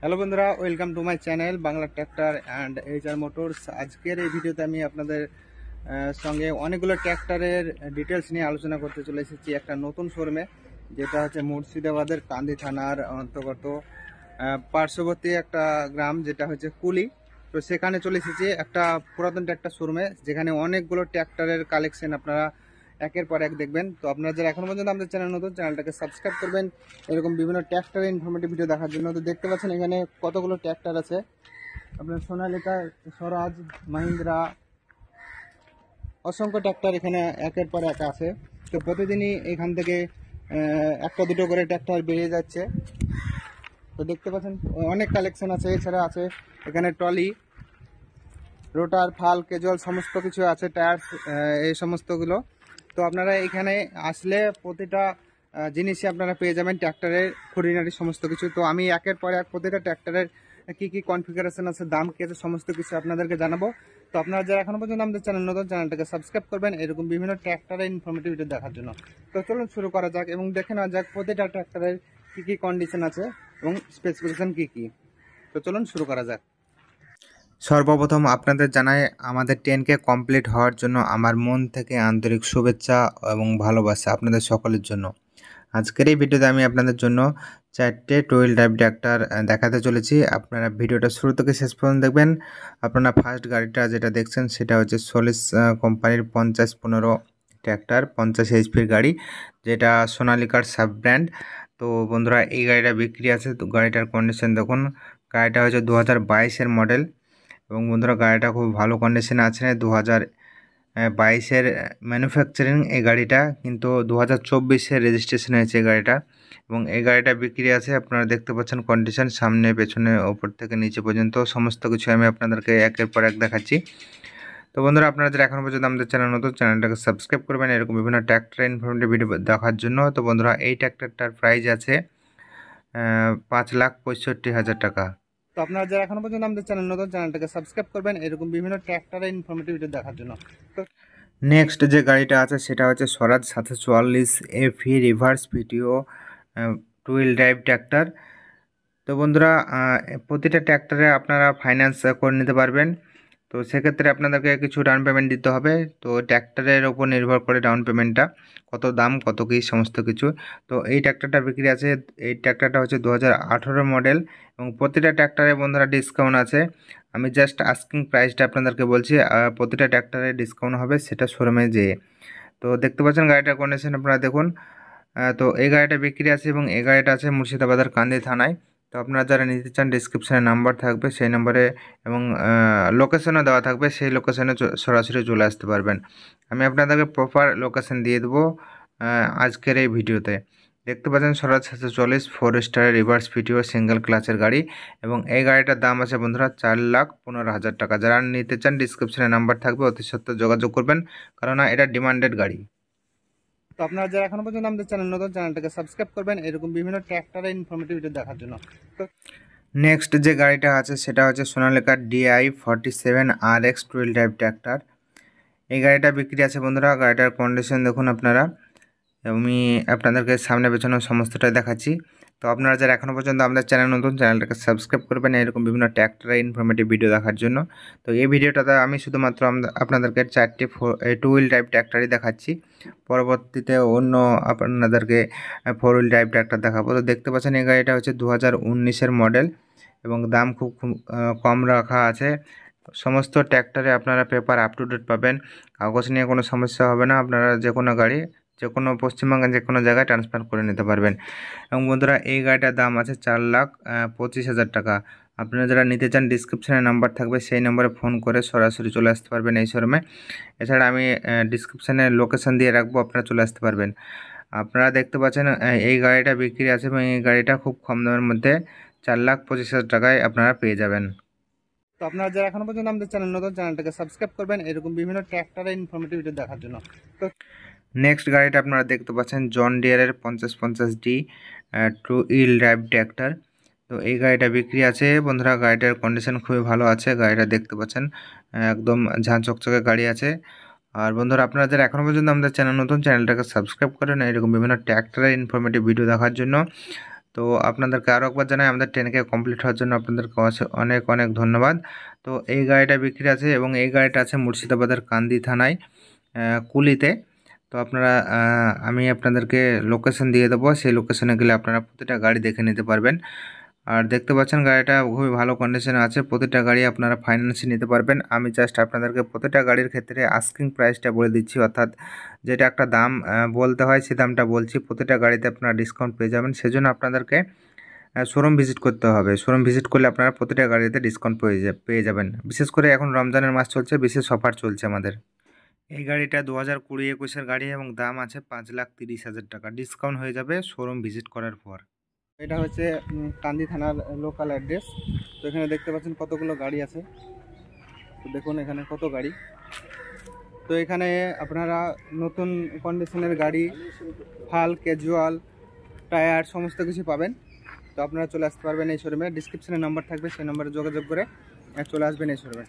Hello বন্ধুরা, welcome to my channel Bangla tractor and HR motors. আজকের এই ভিডিওতে আমি আপনাদের সঙ্গে অনেকগুলো ট্র্যাক্টরের ডিটেলস নিয়ে আলোচনা করতে চলে এসেছি একটা নতুন শোরুমে, যেটা হচ্ছে মুর্শিদাবাদের কান্দি থানার অন্তর্গত পার্শ্ববর্তী একটা গ্রাম, যেটা হচ্ছে কুলি। তো সেখানে চলে এসেছি একটা পুরাতন ট্র্যাক্টর শোরুমে, যেখানে অনেকগুলো ট্র্যাক্টরের কালেকশন আপনারা একের পর এক দেখবেন। তো আপনারা যারা এখনো পর্যন্ত আমাদের চ্যানেল নতুন, চ্যানেলটাকে সাবস্ক্রাইব করবেন এরকম বিভিন্ন ট্র্যাক্টরের ইনফরমেটিভ ভিডিও দেখার জন্য। তো দেখতে পাচ্ছেন এখানে কতগুলো ট্র্যাক্টর আছে, আপনার সোনালিকা, স্বরাজ, মাহিন্দ্রা, অসংখ্য ট্র্যাক্টর এখানে একের পর এক আছে। তো প্রতিদিনই এখান থেকে একটা দুটো করে ট্র্যাক্টর বেরিয়ে যাচ্ছে। তো দেখতে পাচ্ছেন অনেক কালেকশন আছে। এছাড়া আছে এখানে ট্রলি, রোটার, ফাল, কেজুয়াল সমস্ত কিছু আছে, টায়ার, এই সমস্তগুলো। তো আপনারা এখানে আসলে প্রতিটা জিনিসই আপনারা পেয়ে যাবেন ট্র্যাক্টরের খুঁটিনাটি সমস্ত কিছু। তো আমি একের পর এক প্রতিটা ট্র্যাক্টরের কি কি কনফিগারেশন আছে, দাম কি আছে, সমস্ত কিছু আপনাদেরকে জানাবো। তো আপনারা যারা এখনো পর্যন্ত আমাদের চ্যানেল নতুন, চ্যানেলটাকে সাবস্ক্রাইব করবেন এরকম বিভিন্ন ট্র্যাক্টরের ইনফরমেটিভ ভিডিও দেখার জন্য। তো চলুন শুরু করা যাক এবং দেখে নেওয়া যাক প্রতিটা ট্র্যাক্টরের কি কি কন্ডিশন আছে এবং স্পেসিফিকেশন কি কি। তো চলুন শুরু করা যাক। সর্বপ্রথম আপনাদের জানাই আমাদের 10K কমপ্লিট হওয়ার জন্য আমার মন থেকে আন্তরিক শুভেচ্ছা এবং ভালোবাসা আপনাদের সকলের জন্য। আজকের এই ভিডিওতে আমি আপনাদের জন্য 4টে টু হুইল ড্রাইভ ট্র্যাক্টর দেখাতে চলেছি। আপনারা ভিডিওটা শুরু থেকে শেষ পর্যন্ত দেখবেন। আপনারা ফার্স্ট গাড়িটা যেটা দেখছেন সেটা হচ্ছে সোলিস কোম্পানির 5015 ট্র্যাক্টর, 50 এইচপির গাড়ি, যেটা সোনালিকার সাব ব্র্যান্ড। তো বন্ধুরা, এই গাড়িটা বিক্রি আছে। তো গাড়িটার কন্ডিশন দেখুন। গাড়িটা হচ্ছে 2022-এর মডেল এবং বন্ধুরা গাড়িটা খুব ভালো কন্ডিশনে আছে। 2022-এর ম্যানুফ্যাকচারিং এই গাড়িটা, কিন্তু 2024-এর রেজিস্ট্রেশন হয়েছে এই গাড়িটা এবং এই গাড়িটা বিক্রি আছে। আপনারা দেখতে পাচ্ছেন কন্ডিশন, সামনে পেছনে ওপর থেকে নিচে পর্যন্ত সমস্ত কিছু আমি আপনাদেরকে একের পর এক দেখাচ্ছি। তো বন্ধুরা, আপনারা যারা এখনো পর্যন্ত আমাদের চ্যানেল নতুন, চ্যানেলটাকে সাবস্ক্রাইব করবেন এরকম বিভিন্ন ট্র্যাক্টর ইনফরমেটিভ ভিডিও দেখার জন্য। তো বন্ধুরা, এই ট্র্যাক্টরটার প্রাইস আছে 5,65,000 টাকা। তো আপনারা যারা এখনো পর্যন্ত আমাদের চ্যানেল নতুন, চ্যানেলটাকে সাবস্ক্রাইব করবেন এরকম বিভিন্ন ট্র্যাক্টরের ইনফরমেটিভ ভিডিও দেখার জন্য। তো নেক্সট যে গাড়িটা আছে সেটা হচ্ছে স্বরাজ 744 এফি reverse পিটিও two wheel drive tractor. তো বন্ধুরা, প্রতিটা ট্র্যাক্টরে আপনারা ফাইন্যান্স করে নিতে পারবেন। তো সেক্ষেত্রে আপনাদেরকে কিছু ডাউন পেমেন্ট দিতে হবে। তো ট্র্যাক্টরের ওপর নির্ভর করে ডাউন পেমেন্টটা, কত দাম, কত কী সমস্ত কিছু। তো এই ট্র্যাক্টরটা বিক্রি আছে। এই ট্র্যাক্টরটা হচ্ছে 2018 মডেল এবং প্রতিটা ট্র্যাক্টরে বন্ধুরা ডিসকাউন্ট আছে। আমি জাস্ট আস্কিং প্রাইসটা আপনাদেরকে বলছি, প্রতিটা ট্র্যাক্টরে ডিসকাউন্ট হবে সেটা শোরুমে যেয়ে। তো দেখতে পাচ্ছেন গাড়িটার কন্ডিশন আপনারা দেখুন। তো এই গাড়িটা বিক্রি আছে এবং এই গাড়িটা আছে মুর্শিদাবাদের কান্দি থানায়। তো আপনারা যারা নিতে চান ডিসক্রিপশানে নাম্বার থাকবে, সেই নাম্বারে এবং লোকেশনও দেওয়া থাকবে, সেই লোকেশনে সরাসরি চলে আসতে পারবেন। আমি আপনাদেরকে প্রপার লোকেশন দিয়ে দেবো আজকের এই ভিডিওতে। দেখতে পাচ্ছেন স্বরাজ 744 4 স্টারের রিভার্স পিটিও সিঙ্গেল ক্লাচের গাড়ি এবং এই গাড়িটার দাম আছে বন্ধুরা 4,15,000 টাকা। যারা নিতে চান ডিসক্রিপশানে নাম্বার থাকবে, অতি সত্ত্বর যোগাযোগ করবেন, কারণ এটা ডিমান্ডেড গাড়ি। তো আপনারা যারা এখনো পর্যন্ত আমাদের চ্যানেল নতুন, চ্যানেলটাকে সাবস্ক্রাইব করবেন এরকম বিভিন্ন ট্র্যাক্টরের ইনফরমেটিভ ভিডিও দেখার জন্য। তো নেক্সট যে গাড়িটা আছে সেটা হচ্ছে সোনালিকার DI47 RX two wheel drive tractor. এই গাড়িটা বিক্রি আছে বন্ধুরা। গাড়িটার কন্ডিশন দেখুন আপনারা। আমি আপনাদেরকে সামনে পেছনে সমস্তটাই দেখাচ্ছি। তো আপনারা যারা এখনও পর্যন্ত আমাদের চ্যানেল নতুন, চ্যানেলটাকে সাবস্ক্রাইব করবেন এরকম বিভিন্ন ট্র্যাক্টরের ইনফরমেটিভ ভিডিও দেখার জন্য। তো এই ভিডিওটাতে আমি শুধুমাত্র আপনাদেরকে 4টি টু হুইল ড্রাইভ ট্র্যাক্টরই দেখাচ্ছি। পরবর্তীতে অন্য আপনাদেরকে 4 হুইল ড্রাইভ ট্র্যাক্টর দেখাবো। তো দেখতে পাচ্ছেন এই গাড়িটা হচ্ছে 2019-এর মডেল এবং দাম খুব কম রাখা আছে। সমস্ত ট্র্যাক্টরে আপনারা পেপার আপ টু ডেট পাবেন, কাগজ নিয়ে কোনো সমস্যা হবে না। আপনারা যে কোনো গাড়ি যে কোনো পশ্চিমবঙ্গের যে কোনো জায়গায় ট্রান্সফার করে নিতে পারবেন। এবং বন্ধুরা, এই গাড়িটার দাম আছে 4,25,000 টাকা। আপনারা যারা নিতে চান ডিসক্রিপশানে নাম্বার থাকবে, সেই নাম্বারে ফোন করে সরাসরি চলে আসতে পারবেন এই শোরুমে। এছাড়া আমি ডিসক্রিপশানে লোকেশন দিয়ে রাখবো, আপনারা চলে আসতে পারবেন। আপনারা দেখতে পাচ্ছেন এই গাড়িটা বিক্রি আছে এবং এই গাড়িটা খুব কম দামের মধ্যে 4,25,000 টাকায় আপনারা পেয়ে যাবেন। তো আপনারা যারা এখনো পর্যন্ত আমাদের চ্যানেল নতুন, চ্যানেলটাকে সাবস্ক্রাইব করবেন এরকম বিভিন্ন ট্র্যাক্টরের ইনফরমেটিভ ভিডিও দেখার জন্য। তো নেক্সট গাড়িটা আপনারা দেখতে পাচ্ছেন জন ডিয়ারের 5050D two wheel drive tractor. তো এই গাড়িটা বিক্রি আছে বন্ধুরা। গাড়িটার কন্ডিশন খুবই ভালো আছে। গাড়িটা দেখতে পাচ্ছেন একদম ঝাঁ চকচকে গাড়ি আছে। আর বন্ধুরা, আপনারা যারা এখনও পর্যন্ত আমাদের চ্যানেল নতুন, চ্যানেলটাকে সাবস্ক্রাইব করেন এরকম বিভিন্ন ট্র্যাক্টরের ইনফরমেটিভ ভিডিও দেখার জন্য। তো আপনাদেরকে আরও একবার জানাই আমাদের 10K কমপ্লিট হওয়ার জন্য আপনাদেরকে অনেক অনেক ধন্যবাদ। তো এই গাড়িটা বিক্রি আছে এবং এই গাড়িটা আছে মুর্শিদাবাদের কান্দি থানায় কুলিতে। তো আপনারা আমি আপনাদেরকে লোকেশন দিয়ে দেবো, সেই লোকেশনে গেলে আপনারা প্রতিটা গাড়ি দেখে নিতে পারবেন। আর দেখতে পাচ্ছেন গাড়িটা খুবই ভালো কন্ডিশনে আছে, প্রতিটা গাড়ি আপনারা ফাইন্যান্সে নিতে পারবেন। আমি জাস্ট আপনাদেরকে প্রতিটা গাড়ির ক্ষেত্রে আস্কিং প্রাইসটা বলে দিচ্ছি, অর্থাৎ যেটা একটা দাম বলতে হয় সেই দামটা বলছি। প্রতিটা গাড়িতে আপনারা ডিসকাউন্ট পেয়ে যাবেন, সেজন্য আপনাদেরকে শোরুম ভিজিট করতে হবে। শোরুম ভিজিট করলে আপনারা প্রতিটা গাড়িতে ডিসকাউন্ট পেয়ে যাবেন। বিশেষ করে এখন রমজানের মাস চলছে, বিশেষ অফার চলছে আমাদের। এই গাড়িটা 2020-21-এর গাড়ি এবং দাম আছে 5,30,000 টাকা। ডিসকাউন্ট হয়ে যাবে শোরুম ভিজিট করার পর। এটা হচ্ছে কান্দি থানার লোকাল অ্যাড্রেস। তো এখানে দেখতে পাচ্ছেন কতগুলো গাড়ি আছে, তো দেখুন এখানে কত গাড়ি। তো এখানে আপনারা নতুন কন্ডিশনের গাড়ি, ফাল, ক্যাজুয়াল, টায়ার সমস্ত কিছু পাবেন। তো আপনারা চলে আসতে পারবেন এই শোরুমে। ডিসক্রিপশনে নাম্বার থাকবে, সেই নাম্বারে যোগাযোগ করে চলে আসবেন এই শোরুমে।